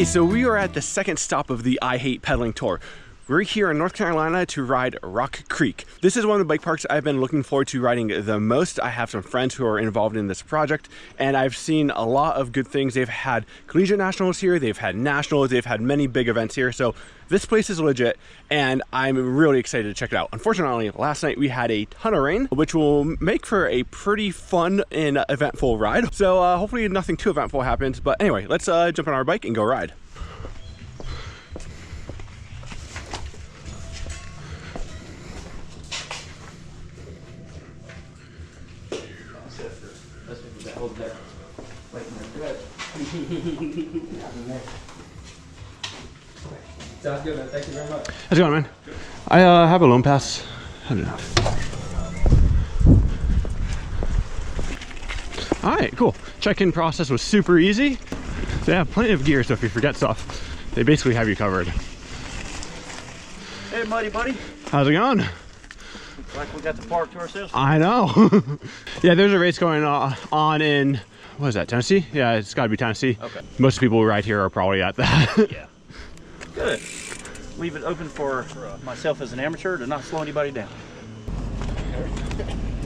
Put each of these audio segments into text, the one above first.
Okay, so we are at the second stop of the I Hate Pedaling Tour. We're here in North Carolina to ride Rock Creek. This is one of the bike parks I've been looking forward to riding the most. I have some friends who are involved in this project, and I've seen a lot of good things. They've had collegiate nationals here, they've had nationals, they've had many big events here. So this place is legit, and I'm really excited to check it out. Unfortunately, last night we had a ton of rain, which will make for a pretty fun and eventful ride. So hopefully nothing too eventful happens. But anyway, let's jump on our bike and go ride. Sounds good, man. Thank you very much. How's it going, man? Good. I have a Loam pass. I don't know. All right, cool. Check-in process was super easy. They have plenty of gear, so if you forget stuff, they basically have you covered. Hey, Muddy Buddy. How's it going? Looks like we got the park to ourselves. I know. Yeah, there's a race going on in, what is that, Tennessee? Yeah, it's got to be Tennessee. Okay. Most people who ride here are probably at that. Yeah. Good. Leave it open for myself as an amateur to not slow anybody down.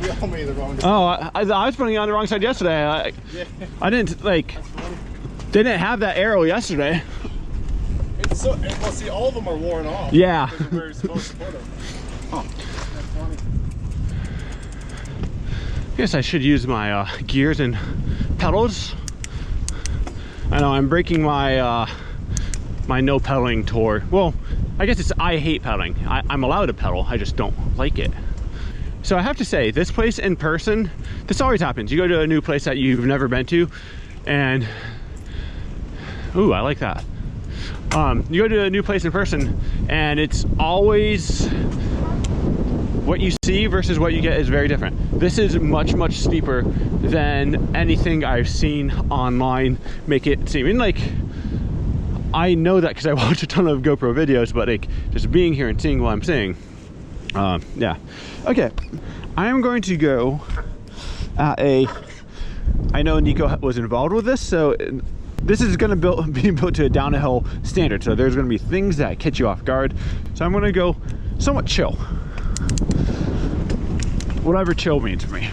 You told me the wrong. Oh, I was putting it on the wrong side yesterday. I didn't like. They didn't have that arrow yesterday. It's so, well, see, all of them are worn off. Yeah. We're supposed to put them. Huh. That's funny. I guess I should use my gears and pedals. I know I'm breaking my my no pedaling tour. Well, I guess it's I hate pedaling. I'm allowed to pedal, I just don't like it. So I have to say, this place in person, this always happens. You go to a new place that you've never been to, and ooh, I like that. You go to a new place in person, and it's always what you see versus what you get is very different. This is much steeper than anything I've seen online make it seem. And like, I know that because I watch a ton of GoPro videos, but like just being here and seeing what I'm seeing, yeah. Okay, I am going to go at a, I know Nico was involved with this, so this is going to be built to a downhill standard, so there's going to be things that catch you off guard. So I'm going to go somewhat chill, whatever chill means for me.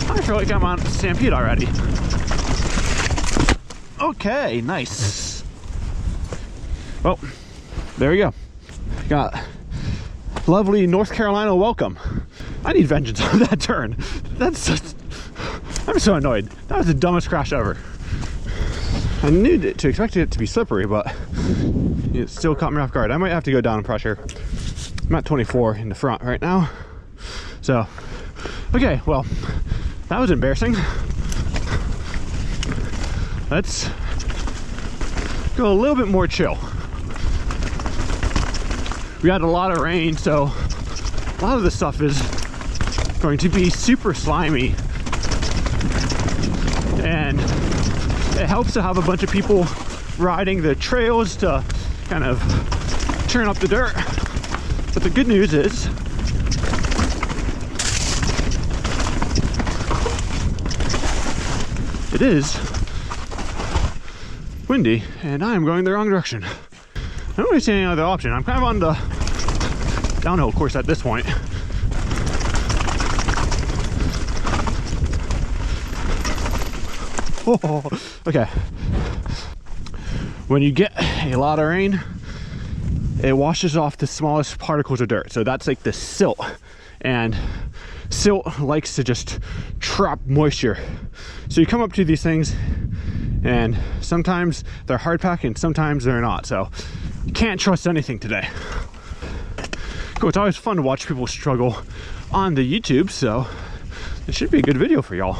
I feel like I'm on Stampede already. Okay, nice. Well, there we go. Got lovely North Carolina welcome. I need vengeance on that turn. That's just, I'm so annoyed. That was the dumbest crash ever. I knew to expect it to be slippery, but it still caught me off guard. I might have to go down in pressure. I'm at 24 in the front right now. So, okay, well, that was embarrassing. Let's go a little bit more chill. We had a lot of rain, so a lot of this stuff is going to be super slimy. And it helps to have a bunch of people riding the trails to kind of turn up the dirt. But the good news is, it is windy, and I am going the wrong direction. I don't really see any other option. I'm kind of on the downhill course at this point. Oh, okay. When you get a lot of rain, it washes off the smallest particles of dirt. So that's like the silt, and silt likes to just trap moisture. So you come up to these things, and sometimes they're hard packed and sometimes they're not. So you can't trust anything today. Cool, it's always fun to watch people struggle on the YouTube, so it should be a good video for y'all.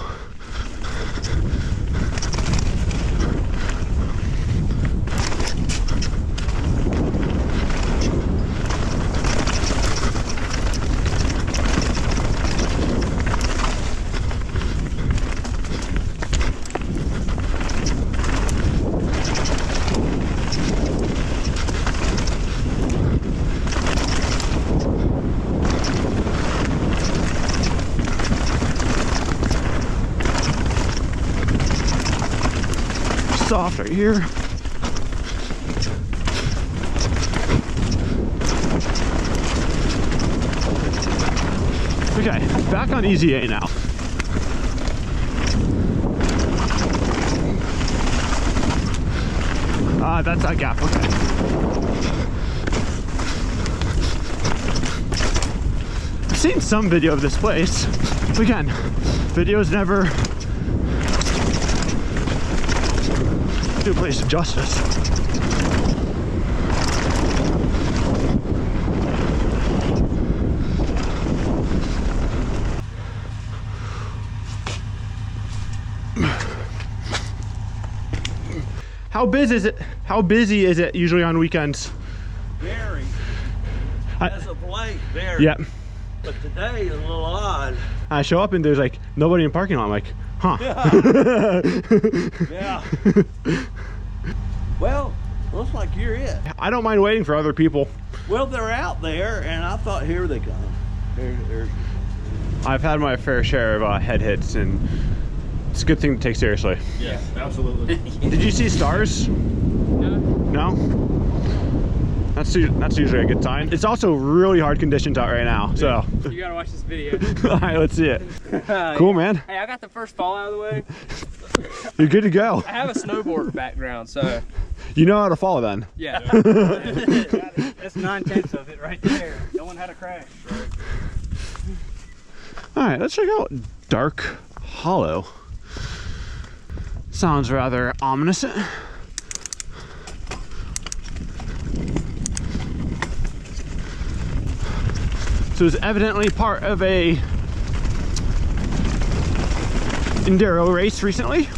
soft right here. Okay, back on easy A now. That's that gap, okay. I've seen some video of this place. Again, videos never do a place justice. How busy is it? How busy is it usually on weekends? Very. As of late, very. Yeah. But today is a little odd. I show up and there's like nobody in the parking lot. I'm like, huh. Yeah. Well, looks like you're it. I don't mind waiting for other people. Well, they're out there, and I thought, here they come. There. I've had my fair share of head hits, and it's a good thing to take seriously. Yes, absolutely. Did you see stars? No? That's usually a good sign. It's also really hard conditions out right now, so. You gotta watch this video. All right, let's see it. Cool, man. Hey, I got the first fall out of the way. You're good to go. I have a snowboarder background, so. You know how to fall then. Yeah. That's 9/10 of it right there. No one had a crash. All right, let's check out Dark Hollow. Sounds rather ominous. So it's evidently part of a enduro race recently.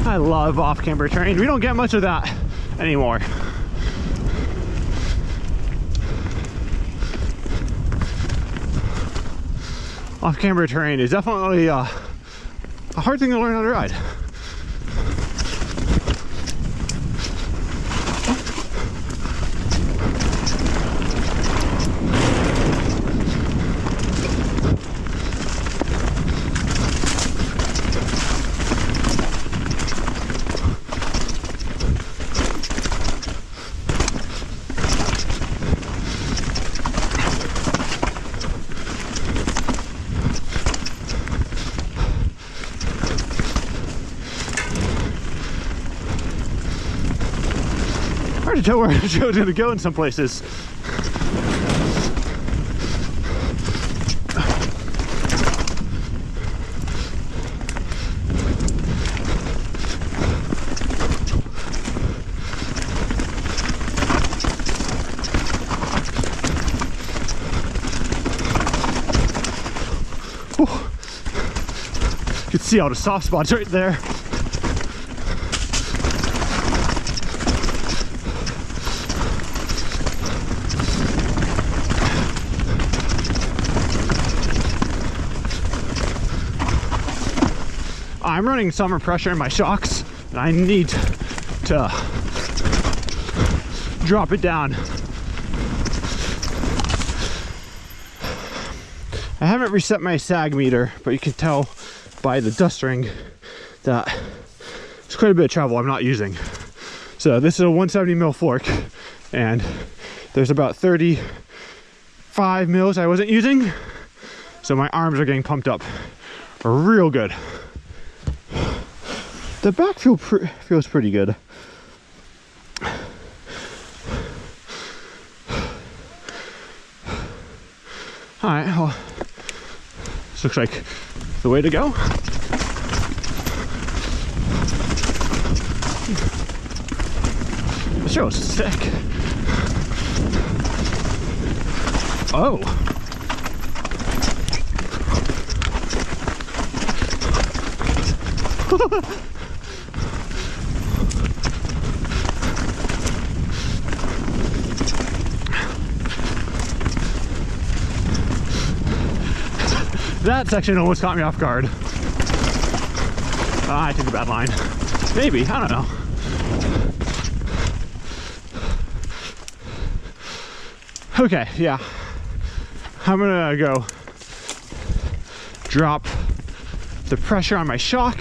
I love off-camber terrain. We don't get much of that anymore. Off-camber terrain is definitely a hard thing to learn how to ride. Hard to tell where the show's gonna go in some places. Whew. You can see all the soft spots right there. I'm running summer pressure in my shocks, and I need to drop it down. I haven't reset my sag meter, but you can tell by the dust ring that it's quite a bit of travel I'm not using. So this is a 170 mil fork, and there's about 35 mils I wasn't using. So my arms are getting pumped up real good. The back feels pretty good. All right, well, this looks like the way to go. This show's sick. Oh. That section almost caught me off guard. I took a bad line. Maybe, I don't know. Okay, yeah. I'm gonna go drop the pressure on my shock.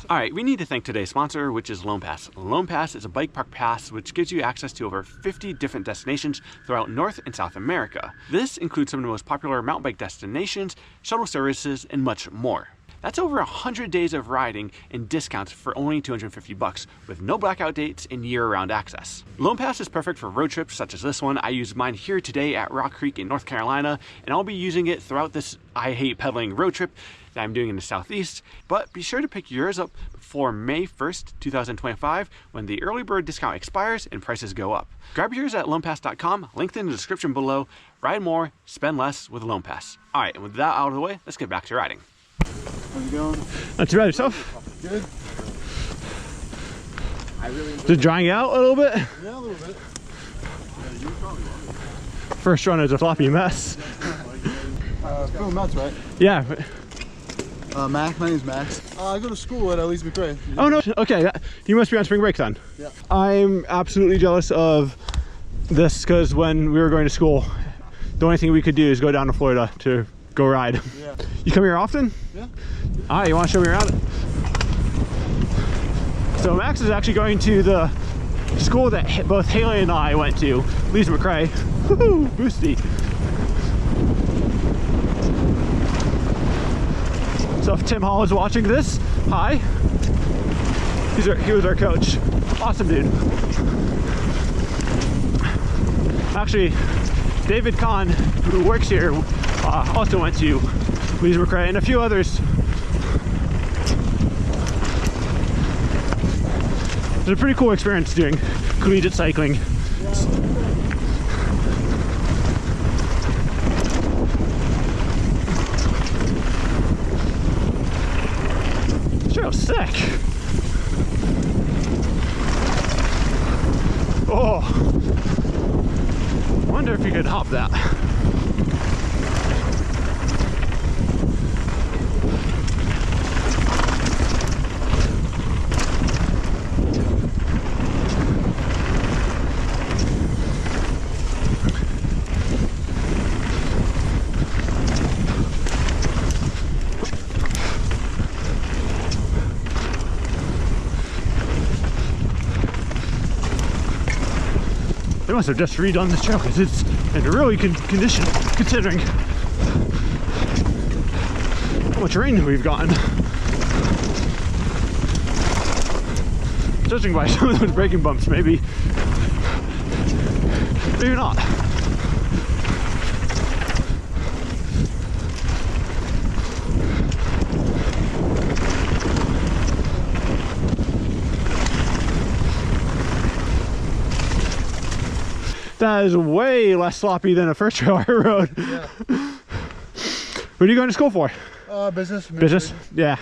All right, we need to thank today's sponsor, which is Loam Pass. Loam Pass is a bike park pass which gives you access to over 50 different destinations throughout North and South America. This includes some of the most popular mountain bike destinations, shuttle services, and much more. That's over 100 days of riding and discounts for only $250 with no blackout dates and year-round access. Loam Pass is perfect for road trips such as this one. I used mine here today at Rock Creek in North Carolina, and I'll be using it throughout this I Hate Pedaling road trip that I'm doing in the Southeast. But be sure to pick yours up before May 1st, 2025, when the early bird discount expires and prices go up. Grab yours at loampass.com, linked in the description below. Ride more, spend less with Loam Pass. All right, and with that out of the way, let's get back to riding. How's it going? Not too bad, yourself? Good. Just drying out a little bit? Yeah, a little bit. Yeah, you probably are. First run is a floppy mess. Phil Matt's right. Yeah. Mac, my name's Max. I go to school at Elise McRae. Oh no, okay, you must be on spring break then. Yeah. I'm absolutely jealous of this because when we were going to school, the only thing we could do is go down to Florida to go ride. Yeah. You come here often? Yeah. All right, you want to show me around? So Max is actually going to the school that both Haley and I went to, Elise McRae. Woohoo, boosty. So if Tim Hall is watching this, hi. He was our coach. Awesome dude. Actually, David Kahn, who works here, also went to Elise McRae and a few others. It's a pretty cool experience doing collegiate cycling. Sure, sick. Oh, wonder if you could hop that. They must have just redone this trail because it's in really good condition considering how much rain we've gotten. Judging by some of those braking bumps, maybe not. That is way less sloppy than a first trail I rode. Yeah. What are you going to school for? Business. Business? Yeah.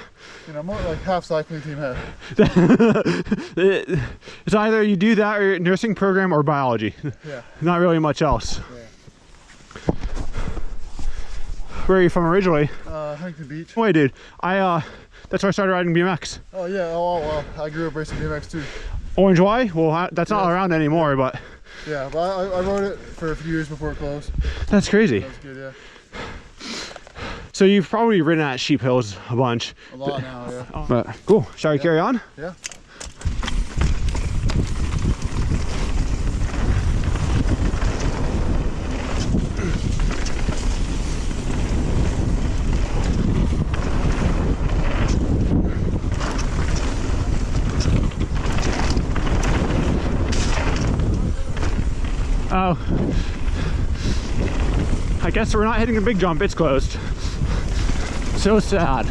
You know, more like half cycling team half. It's either you do that or nursing program or biology. Yeah. Not really much else. Yeah. Where are you from originally? Huntington Beach. Wait, dude. That's where I started riding BMX. Oh yeah. Oh well, I grew up racing BMX too. Orange Y? Well, that's not around anymore, but Yeah, but I rode it for a few years before it closed. that's crazy. That was good, yeah. So you've probably ridden at Sheep Hills a bunch. A lot now, yeah. But cool. Shall we carry on? Yeah. Oh. I guess we're not hitting the big jump. It's closed. So sad.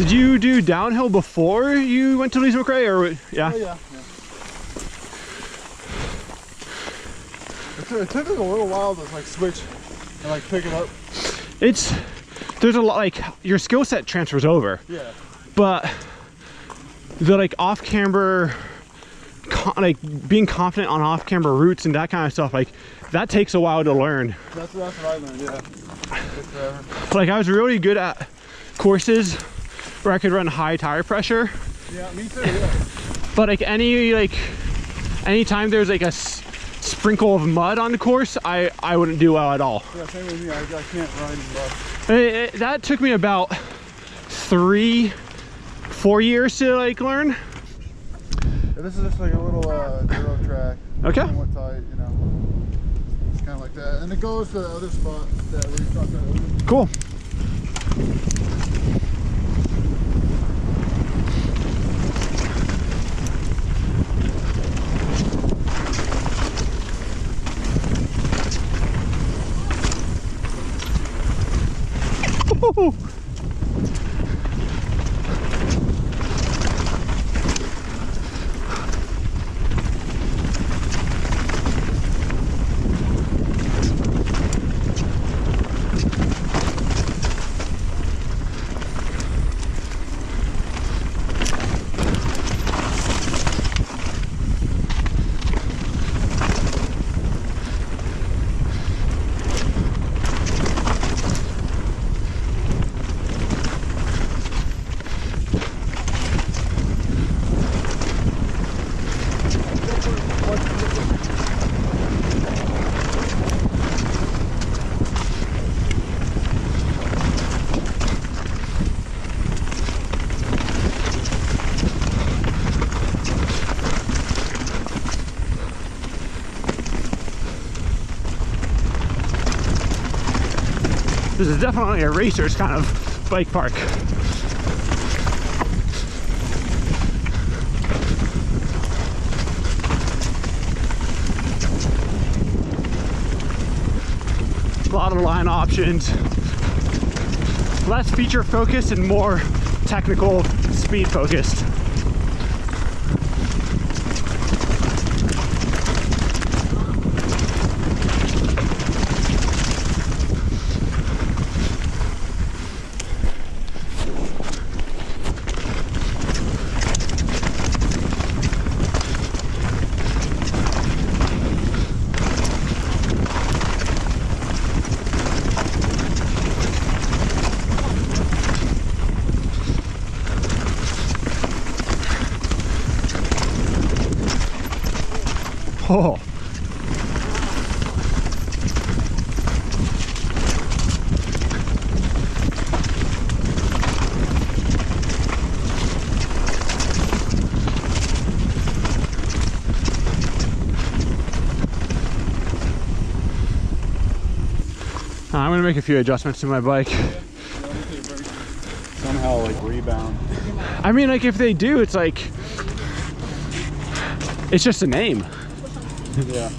Did you do downhill before you went to Lee's McRae, or yeah? Oh, yeah. It took like a little while to like switch and like pick it up. There's a lot, like your skill set transfers over. Yeah. But the like off-camber, like being confident on off-camber routes and that kind of stuff, like that takes a while to learn. That's what I learned. Yeah. Took forever. Like I was really good at courses where I could run high tire pressure. Yeah, me too. Yeah. But like anytime there's like a sprinkle of mud on the course, I wouldn't do well at all. Yeah, same with me. I can't ride in mud. That took me about 3-4 years to like learn. Yeah, this is just like a little enduro track. Okay. Somewhat tight, you know. It's kind of like that, and it goes to the other spot that we talked about. Cool. This is definitely a racer's kind of bike park. A lot of line options. Less feature focused and more technical, speed focused. Oh. I'm gonna make a few adjustments to my bike. Somehow like rebound. I mean, like if they do, it's like, it's just a name. Yeah.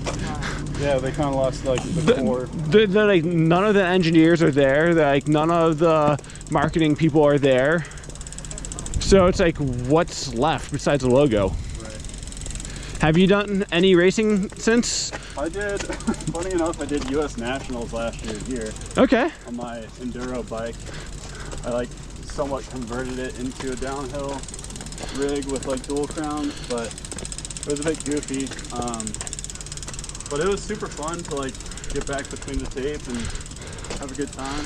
Yeah, they kind of lost like the core. They're like, none of the engineers are there. They're like, none of the marketing people are there. So it's like, what's left besides the logo? Right. Have you done any racing since? I did. Funny enough, I did U.S. Nationals last year here. Okay. On my enduro bike. I like somewhat converted it into a downhill rig with like dual crowns, but it was a bit goofy. But it was super fun to like get back between the tape and have a good time.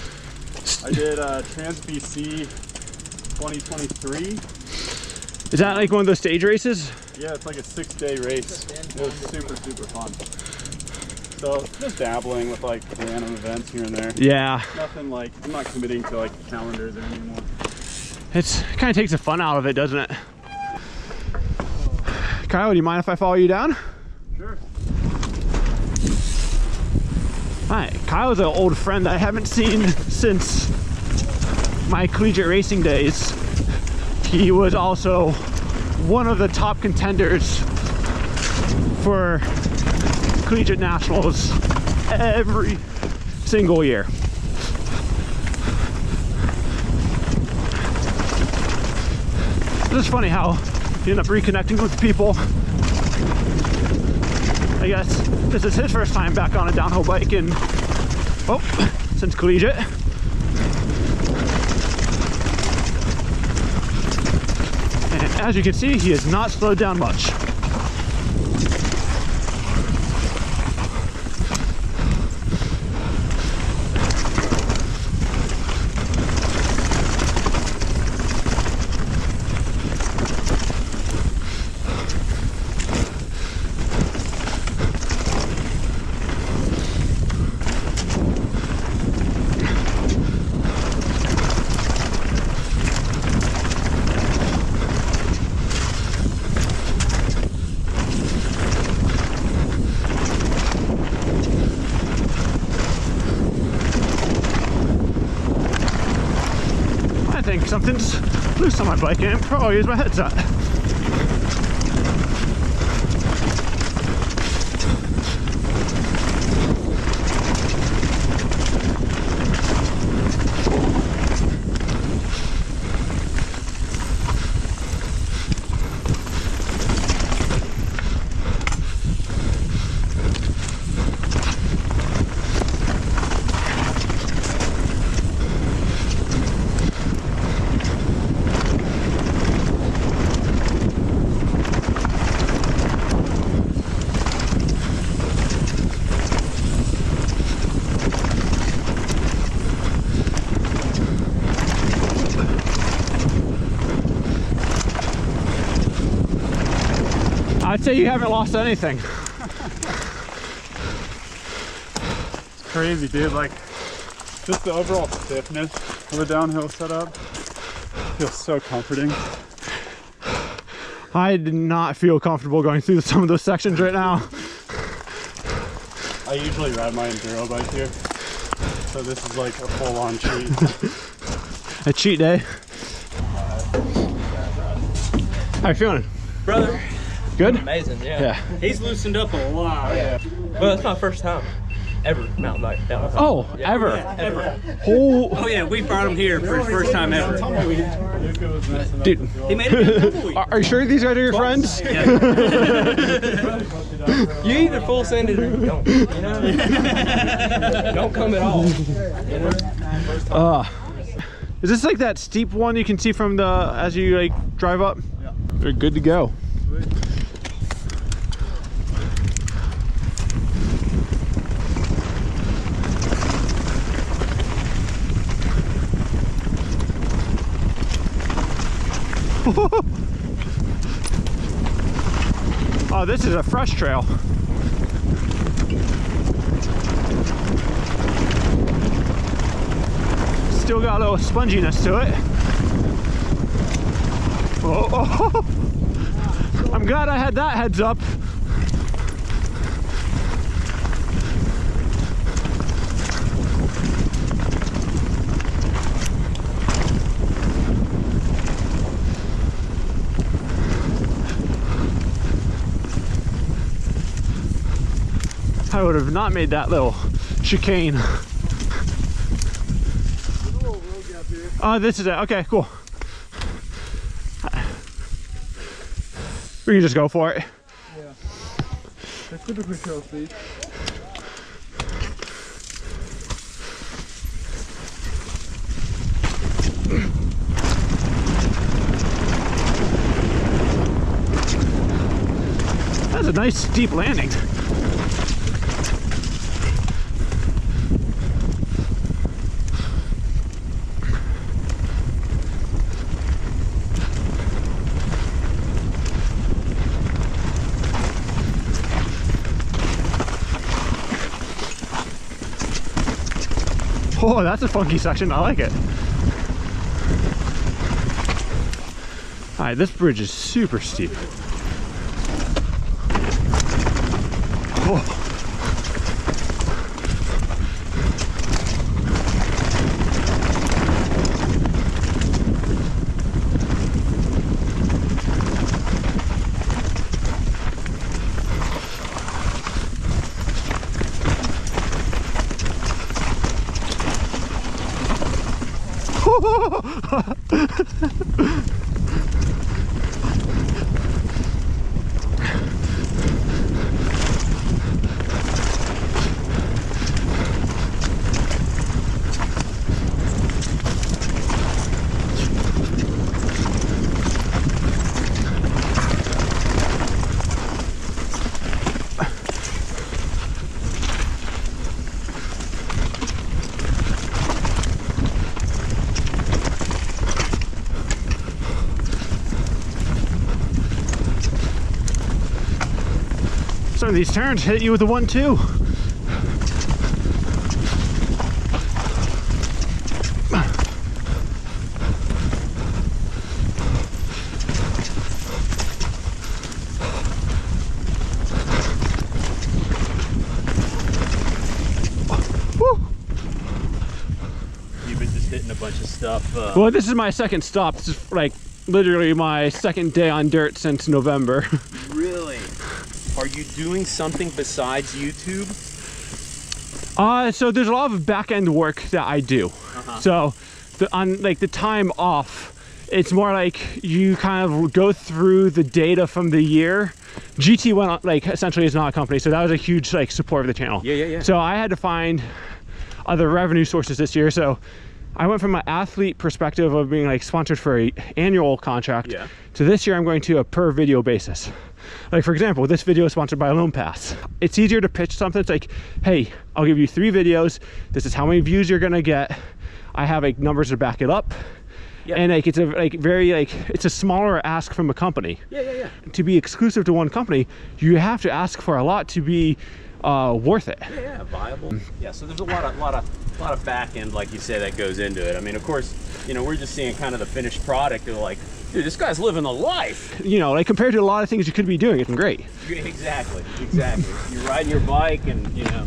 I did Trans BC 2023. Is that like one of those stage races? Yeah, it's like a 6-day race. It was super fun. So just dabbling with like random events here and there. Yeah. Nothing like, I'm not committing to like calendars anymore. It kind of takes the fun out of it, doesn't it? Kyle, do you mind if I follow you down? Sure. Hi, Kyle's an old friend I haven't seen since my collegiate racing days. He was also one of the top contenders for collegiate nationals every single year. It's just funny how you end up reconnecting with people. I guess this is his first time back on a downhill bike in, oh, since collegiate. And as you can see, he has not slowed down much. I think something's loose on my bike and probably is my headset. I'd say you haven't lost anything. It's crazy, dude. Like, just the overall stiffness of the downhill setup feels so comforting. I did not feel comfortable going through some of those sections right now. I usually ride my enduro bike here, so this is like a full-on treat. A cheat day. How you feeling? Brother, Good? amazing, yeah. Yeah. He's loosened up a lot. Yeah. Well, it's my first time ever mountain bike down. Oh, Yeah. ever? Yeah, ever. Oh, Oh yeah, we brought him here for his first time ever. dude. He made it a couple Are you sure these guys are your friends? You either full send it or you don't. You know? Don't come at all. You know? Is this like that steep one you can see from the, as you like drive up? Yeah. They're good to go. Oh, this is a fresh trail. Still got a little sponginess to it. Oh, oh. I'm glad I had that heads up. I would have not made that little chicane. Oh, this is it. Okay, cool. We can just go for it. Yeah. That's typically trail speed. That's a nice steep landing. Oh, that's a funky section. I like it. All right, this bridge is super steep. Oh. these turns hit you with a 1-2. You've been just hitting a bunch of stuff. Well, this is my second stop. This is like literally my second day on dirt since November. Really? Are you doing something besides YouTube? So there's a lot of back-end work that I do. So on like the time off, it's more like you kind of go through the data from the year. GT went on, like, essentially is not a company, so that was a huge like support of the channel. Yeah. So I had to find other revenue sources this year. So I went from an athlete perspective of being like sponsored for an annual contract to this year I'm going to a per video basis. Like, for example, this video is sponsored by Loam. It's easier to pitch something. It's like, hey, I'll give you 3 videos. This is how many views you're gonna get. I have like numbers to back it up. And like it's a very it's a smaller ask from a company. To be exclusive to one company, you have to ask for a lot to be worth it. Viable. Yeah, so there's a lot of back end, like you say, that goes into it. I mean, of course, you know, we're just seeing kind of the finished product. They're like, dude, this guy's living the life. You know, like compared to a lot of things you could be doing, it's great. Exactly. You're riding your bike and, you know,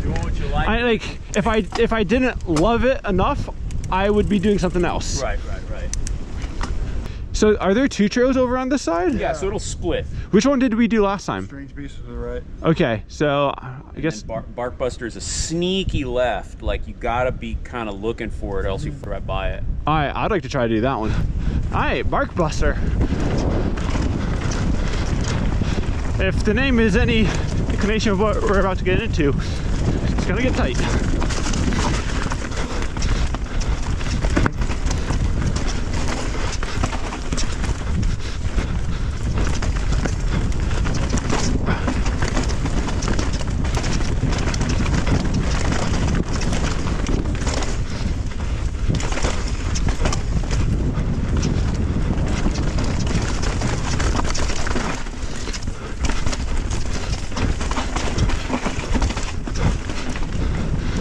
doing what you like. I like if I didn't love it enough, I would be doing something else. Right. So are there 2 trails over on this side? Yeah, so it'll split. Which one did we do last time? Strange Beast to the right. Okay, so I guess Barkbuster is a sneaky left. Like, you gotta be kind of looking for it, else you right by it. I'd like to try to do that one. All right, Barkbuster. If the name is any inclination of what we're about to get into, it's gonna get tight.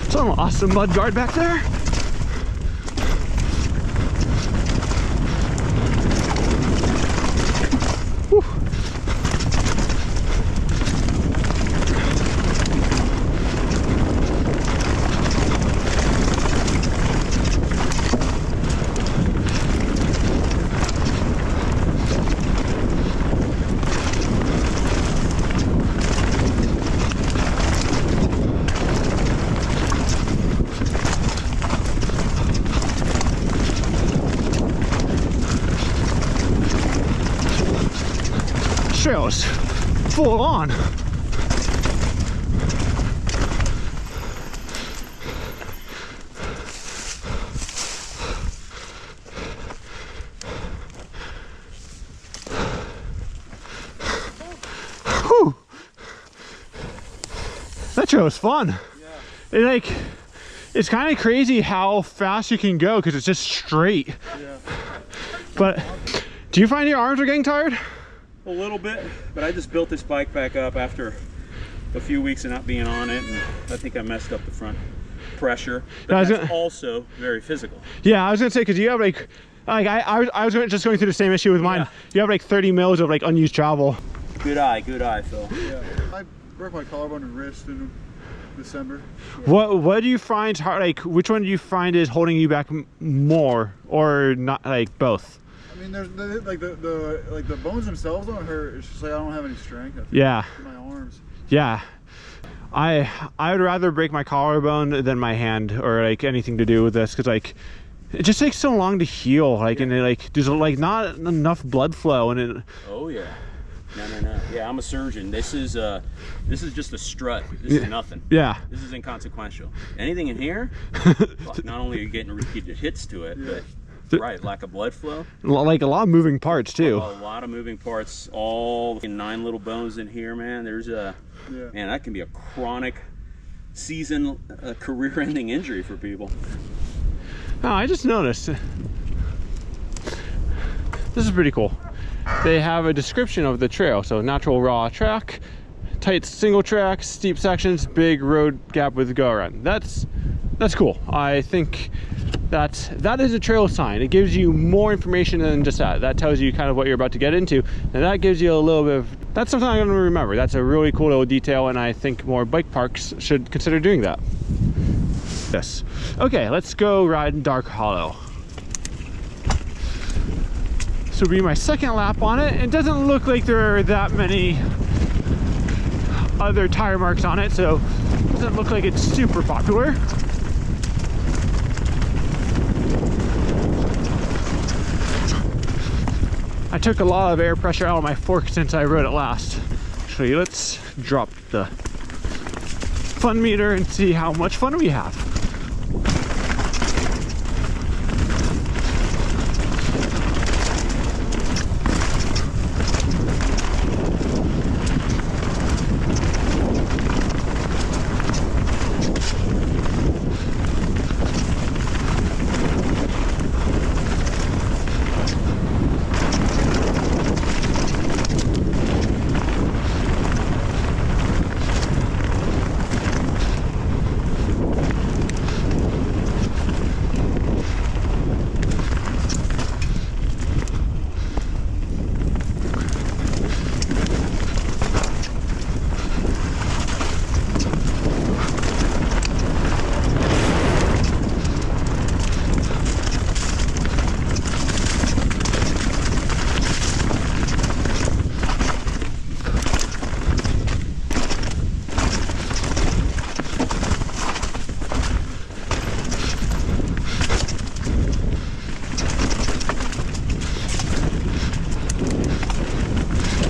Some awesome mud guard back there. Whew. Trails full on. Whew. That trail is fun. It's kind of crazy how fast you can go because it's just straight. But do you find your arms are getting tired? A little bit, but I just built this bike back up after a few weeks of not being on it, and I think I messed up the front pressure. But that's also very physical. Yeah, I was gonna say, because you have I was just going through the same issue with mine. You have like 30 mils of like unused travel. Good eye, Phil. Yeah, I broke my collarbone and wrist in December. What do you find hard? Like, which one do you find is holding you back more, or not? Like both? I mean, there's the bones themselves don't hurt. It's just like I don't have any strength. Yeah. In my arms. Yeah. I would rather break my collarbone than my hand or like anything to do with this, because like it just takes so long to heal. Like and there's like not enough blood flow and it. Oh yeah. No. Yeah, I'm a surgeon. This is just a strut. This is nothing. Yeah. This is inconsequential. Anything in here, not only are you getting repeated hits to it, but right, lack of blood flow. Like a lot of moving parts too. A lot of moving parts, all 9 little bones in here, man. There's man, that can be a chronic season, career-ending injury for people. Oh, I just noticed. This is pretty cool. They have a description of the trail. So natural raw track, tight single track, steep sections, big road gap with go around. That's cool. I think that is a trail sign. It gives you more information than just that. That tells you kind of what you're about to get into, and that gives you a little bit of, that's something I'm gonna remember. That's a really cool little detail, and I think more bike parks should consider doing that. Yes. Okay, let's go ride Dark Hollow. So it'll be my second lap on it. It doesn't look like there are that many other tire marks on it, so it doesn't look like it's super popular. I took a lot of air pressure out of my fork since I rode it last. Actually, let's drop the fun meter and see how much fun we have.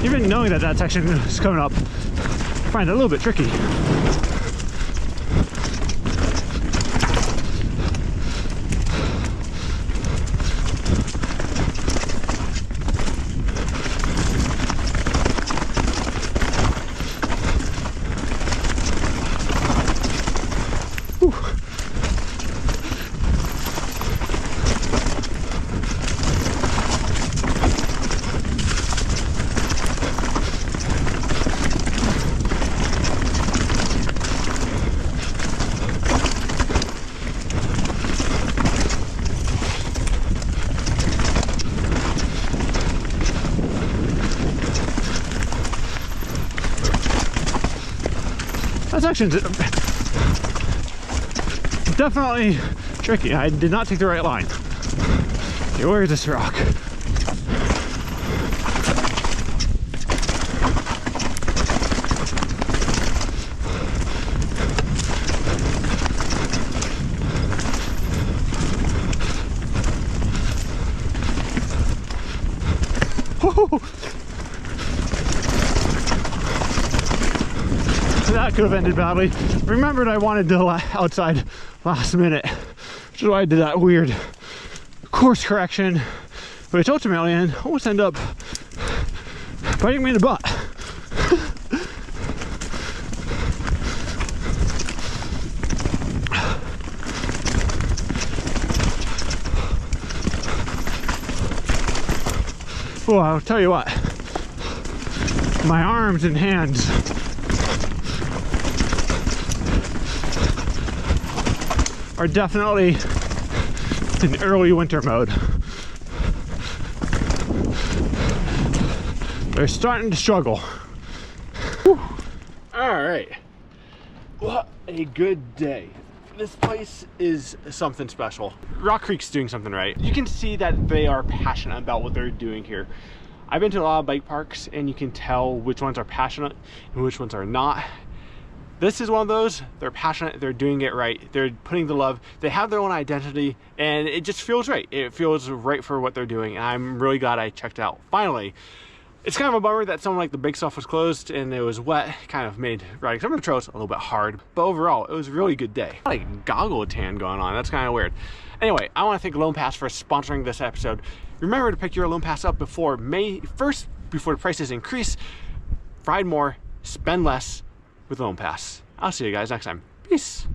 Even knowing that section is coming up, I find it a little bit tricky. That section's definitely tricky. I did not take the right line. Okay, where is this rock? That could have ended badly. Remembered I wanted to outside last minute, which is why I did that weird course correction, which ultimately almost ended up biting me in the butt. Well, I'll tell you what, my arms and hands are definitely in early winter mode. They're starting to struggle. Whew. All right, what a good day. This place is something special. Rock Creek's doing something right. You can see that they are passionate about what they're doing here. I've been to a lot of bike parks and you can tell which ones are passionate and which ones are not. This is one of those. They're passionate, they're doing it right, they're putting the love, they have their own identity, and it just feels right. It feels right for what they're doing, and I'm really glad I checked it out. Finally, it's kind of a bummer that something like the big stuff was closed and it was wet, kind of made riding some of the trails a little bit hard, but overall, it was a really good day. Like goggle tan going on, that's kind of weird. Anyway, I want to thank Loam Pass for sponsoring this episode. Remember to pick your Loam Pass up before May 1st, before the prices increase. Ride more, spend less with Loam Pass. I'll see you guys next time. Peace.